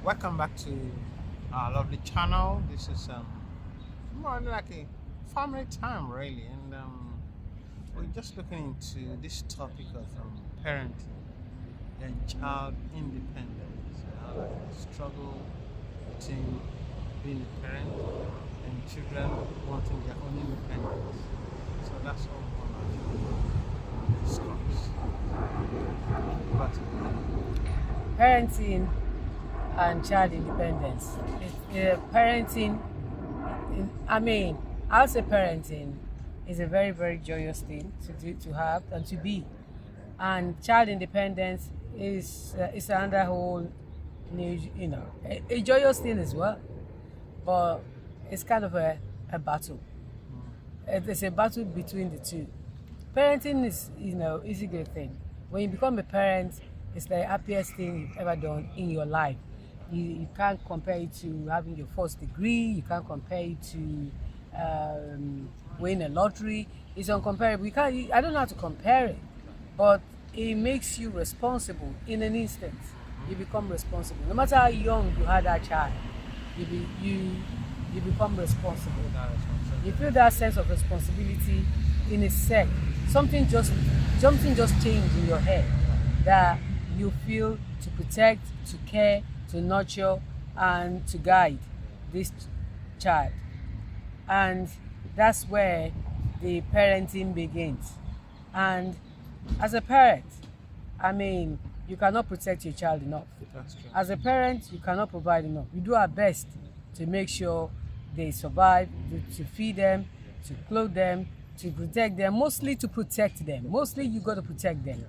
Welcome back to our lovely channel. This is more like a family time, really, and we're just looking into this topic of parenting and child independence. Like the struggle between being a parent and children wanting their own independence. So that's all we want to discuss. Parenting and child independence. Parenting, I'll say parenting is a very, very joyous thing to do, to have, and to be. And child independence is another whole new, a joyous thing as well. But it's kind of a battle. It's a battle between the two. Parenting is a good thing. When you become a parent, it's the happiest thing you've ever done in your life. You can't compare it to having your first degree. You can't compare it to winning a lottery. It's uncomparable. I don't know how to compare it, but it makes you responsible in an instant. You become responsible. No matter how young you had that child, you become responsible. You feel that sense of responsibility in a sec. Something just changed in your head that you feel to protect, to care, to nurture, and to guide this child. And that's where the parenting begins. And as a parent, you cannot protect your child enough. That's true. As a parent, you cannot provide enough. We do our best to make sure they survive, to feed them, to clothe them, to protect them, mostly to protect them. Mostly you got to protect them.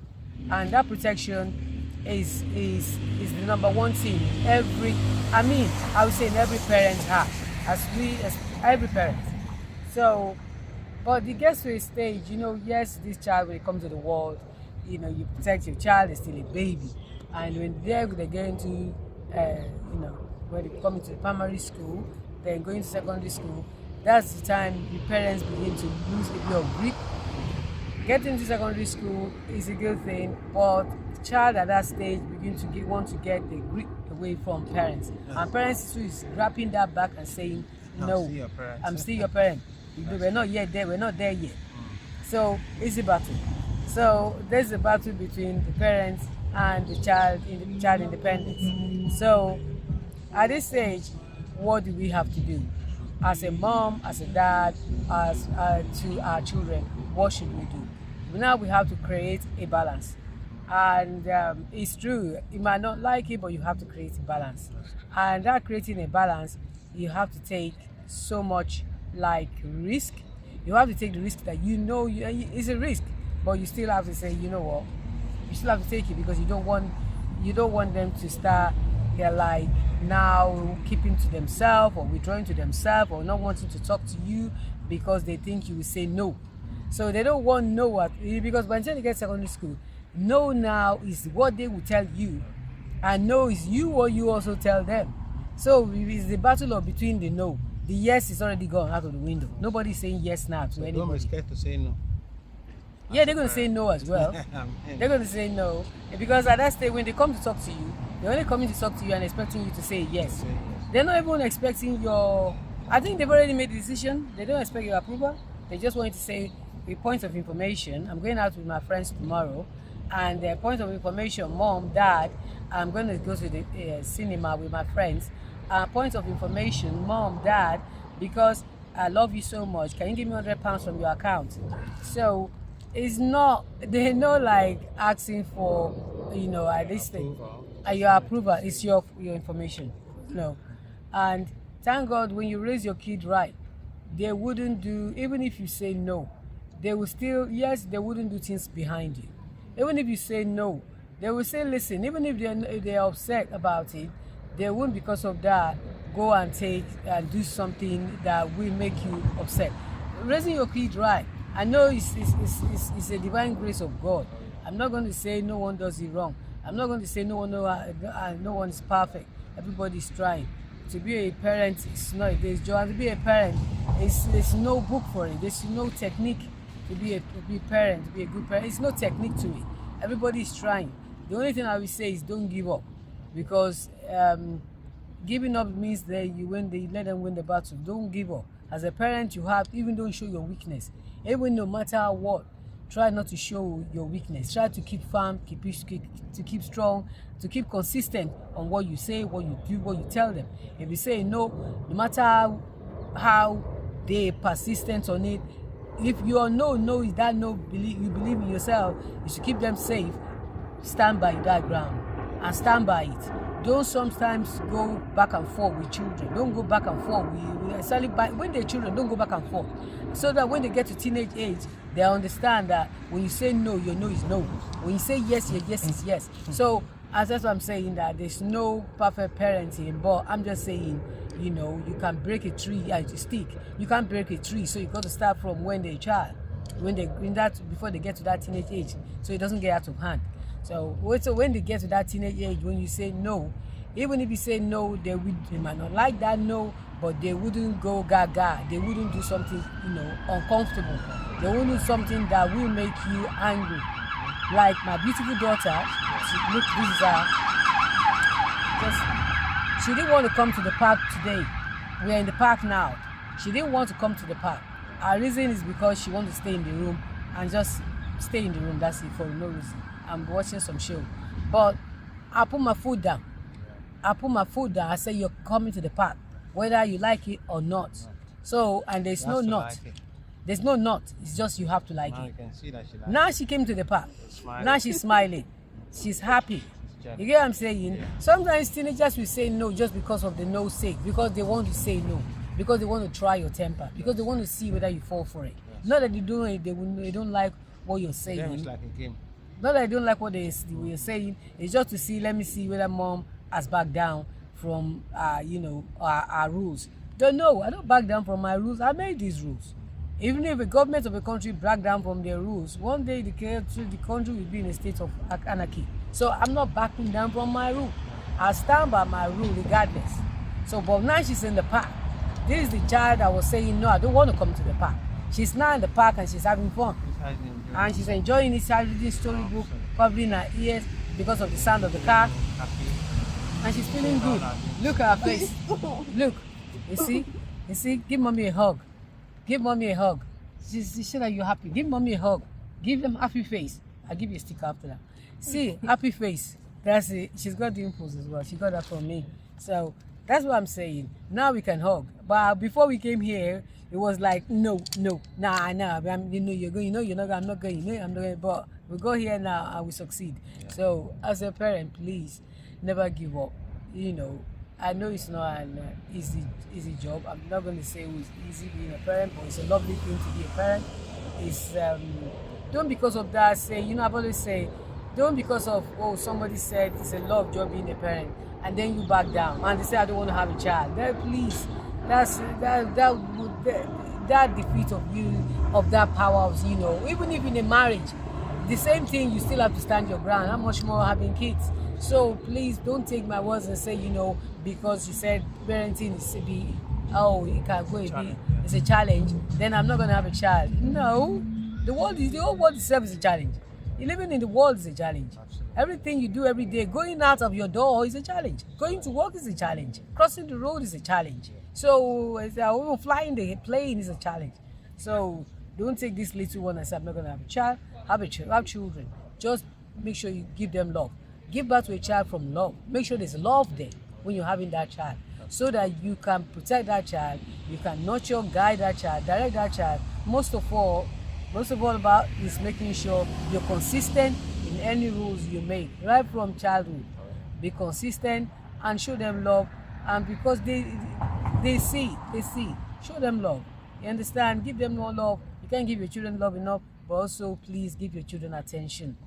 And that protection is the number one thing I would say in every parent's heart, as every parent. So, but it gets to a stage, yes, this child, when it comes to the world, you protect your child, is still a baby. And when they're going to, when they come into primary school, then going to secondary school, that's the time the parents begin to lose a bit of grip. Getting to secondary school is a good thing, but the child at that stage begins to want to get the grip away from parents. Yes. And parents too is grabbing that back and saying, no, I'm still your parent. We're not yet there, we're not there yet. So it's a battle. So there's a battle between the parents and the child independence. So at this stage, what do we have to do? As a mom, as a dad, as to our children, what should we do? Now we have to create a balance. And it's true, you might not like it, but you have to create a balance. And that creating a balance, you have to take so much risk. You have to take the risk that it's a risk, but you still have to say, you know what, you still have to take it, because you don't want them to start now keeping to themselves or withdrawing to themselves or not wanting to talk to you because they think you will say no. So they don't want no, because by the time they get secondary school, no now is what they will tell you, and no is what you also tell them. So it's the battle of between the no. The yes is already gone out of the window. Nobody's saying yes now to anybody. Don't be scared to say no. Yeah, they're going to say no as well. They're going to say no, because at that stage, when they come to talk to you, they're only coming to talk to you and expecting you to say yes. They're not even expecting I think they've already made the decision. They don't expect your approval. They just want you to say a point of information. I'm going out with my friends tomorrow, and their point of information, mom, dad, I'm going to go to the cinema with my friends. Point of information, mom, dad, because I love you so much, can you give me £100 from your account? So it's not, they're not asking for, at this thing, your approval. It's your information. No. And thank God, when you raise your kid right, they wouldn't do, even if you say no, they will still, yes, they wouldn't do things behind you. Even if you say no, they will say listen. Even if they're upset about it, they won't, because of that, go and take and do something that will make you upset. Raising your kid right, I know it's a divine grace of God. I'm not going to say no one does it wrong. I'm not going to say no one is perfect. Everybody's trying. To be a parent is not a day's job. To be a parent, there's no book for it. There's no technique to be a parent, to be a good parent. It's no technique to it. Everybody's trying. The only thing I will say is don't give up, because Giving up means that you let them win the battle. Don't give up. As a parent, you have, even don't show your weakness. Even no matter what, try not to show your weakness. Try to keep firm, to keep strong, to keep consistent on what you say, what you do, what you tell them. If you say no, no matter how they persistent on it, if your no is that no, you believe in yourself, you should keep them safe. Stand by that ground and stand by it. Don't sometimes go back and forth with children. Don't go back and forth. When they're children, don't go back and forth. So that when they get to teenage age, they understand that when you say no, your no is no. When you say yes, your yes is yes. So that's what I'm saying, that there's no perfect parenting, but I'm just saying, you can break a tree, stick. You can't break a tree, so you got to start from when they're a child, before they get to that teenage age, so it doesn't get out of hand. So when they get to that teenage age, when you say no, even if you say no, they might not like that no, but they wouldn't go gaga. They wouldn't do something, uncomfortable. They wouldn't do something that will make you angry. Like my beautiful daughter, look, this is her. She didn't want to come to the park today. We are in the park now. She didn't want to come to the park. Her reason is because she wants to stay in the room and just stay in the room. That's it, for no reason. I'm watching some show. But I put my foot down. I say, you're coming to the park, whether you like it or not. So, and there's no not. There's no not. It's just you have to like it. You can see that she likes now she came to the park. Now she's smiling. She's happy. You get what I'm saying? Yeah. Sometimes teenagers will say no just because of the no sake, because they want to say no, because they want to try your temper, because they want to see whether you fall for it. Yes. Not that they don't like what you're saying. It's like a game. Not that I don't like what you're saying. It's just to see. Let me see whether mom has backed down from our rules. Don't know. I don't back down from my rules. I made these rules. Even if the government of a country back down from their rules, one day the country will be in a state of anarchy. So I'm not backing down from my rule. I stand by my rule regardless. So, but now she's in the park. This is the child that was saying, no, I don't want to come to the park. She's now in the park and she's having fun. And she's enjoying it. She's reading storybook, covering her ears because of the sound of the car. And she's feeling good. Look at her face. Look. You see? Give mommy a hug. Give mommy a hug. She said that you're happy. Give mommy a hug. Give them happy face. I'll give you a sticker after that. See, happy face. That's it. She's got dimples as well. She got that from me. So that's what I'm saying. Now we can hug. But before we came here, it was like, no, nah. You're going. You're not. I'm not going. I'm not going. But we go here now and we succeed. Yeah. So as a parent, please never give up. I know it's not an easy job. I'm not going to say it was easy being a parent, but it's a lovely thing to be a parent. It's don't because of that say, I've always say, don't because of somebody said it's a love job being a parent, and then you back down and they say I don't want to have a child. Then please, that defeat of you, of that power of even if in a marriage, the same thing, you still have to stand your ground. How much more having kids? So please don't take my words and say, because you said parenting is to be, it can go it's a challenge, then I'm not going to have a child. No, the whole world itself is a challenge. Living in the world is a challenge. Absolutely. Everything you do every day, going out of your door is a challenge. Going to work is a challenge. Crossing the road is a challenge. So flying the plane is a challenge. So don't take this little one and say, I'm not going to have a child. Have children. Just make sure you give them love. Give birth to a child from love. Make sure there's love there when you're having that child, so that you can protect that child, you can nurture, guide that child, direct that child. Most of all about is making sure you're consistent in any rules you make right from childhood. Be consistent and show them love, and because they see, show them love. You understand? Give them more love. You can't give your children love enough, but also please give your children attention.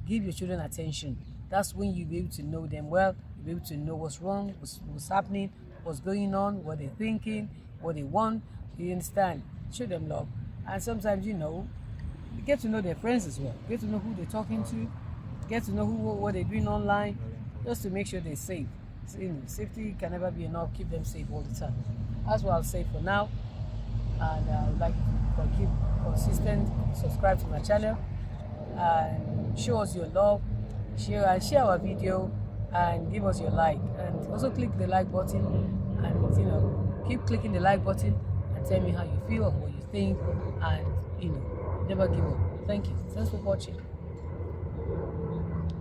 Give your children attention. That's when you'll be able to know them well. You'll be able to know what's wrong, what's happening, what's going on, what they're thinking, what they want. You understand? Show them love. And sometimes, you get to know their friends as well. Get to know who they're talking to. Get to know what they're doing online, just to make sure they're safe. So, safety can never be enough. Keep them safe all the time. That's what I'll say for now. And I would like to keep consistent. Subscribe to my channel and show us your love. Share our video and give us your like, and also click the like button, and keep clicking the like button and tell me how you feel and what you think, and never give up. Thank you. Thanks for watching.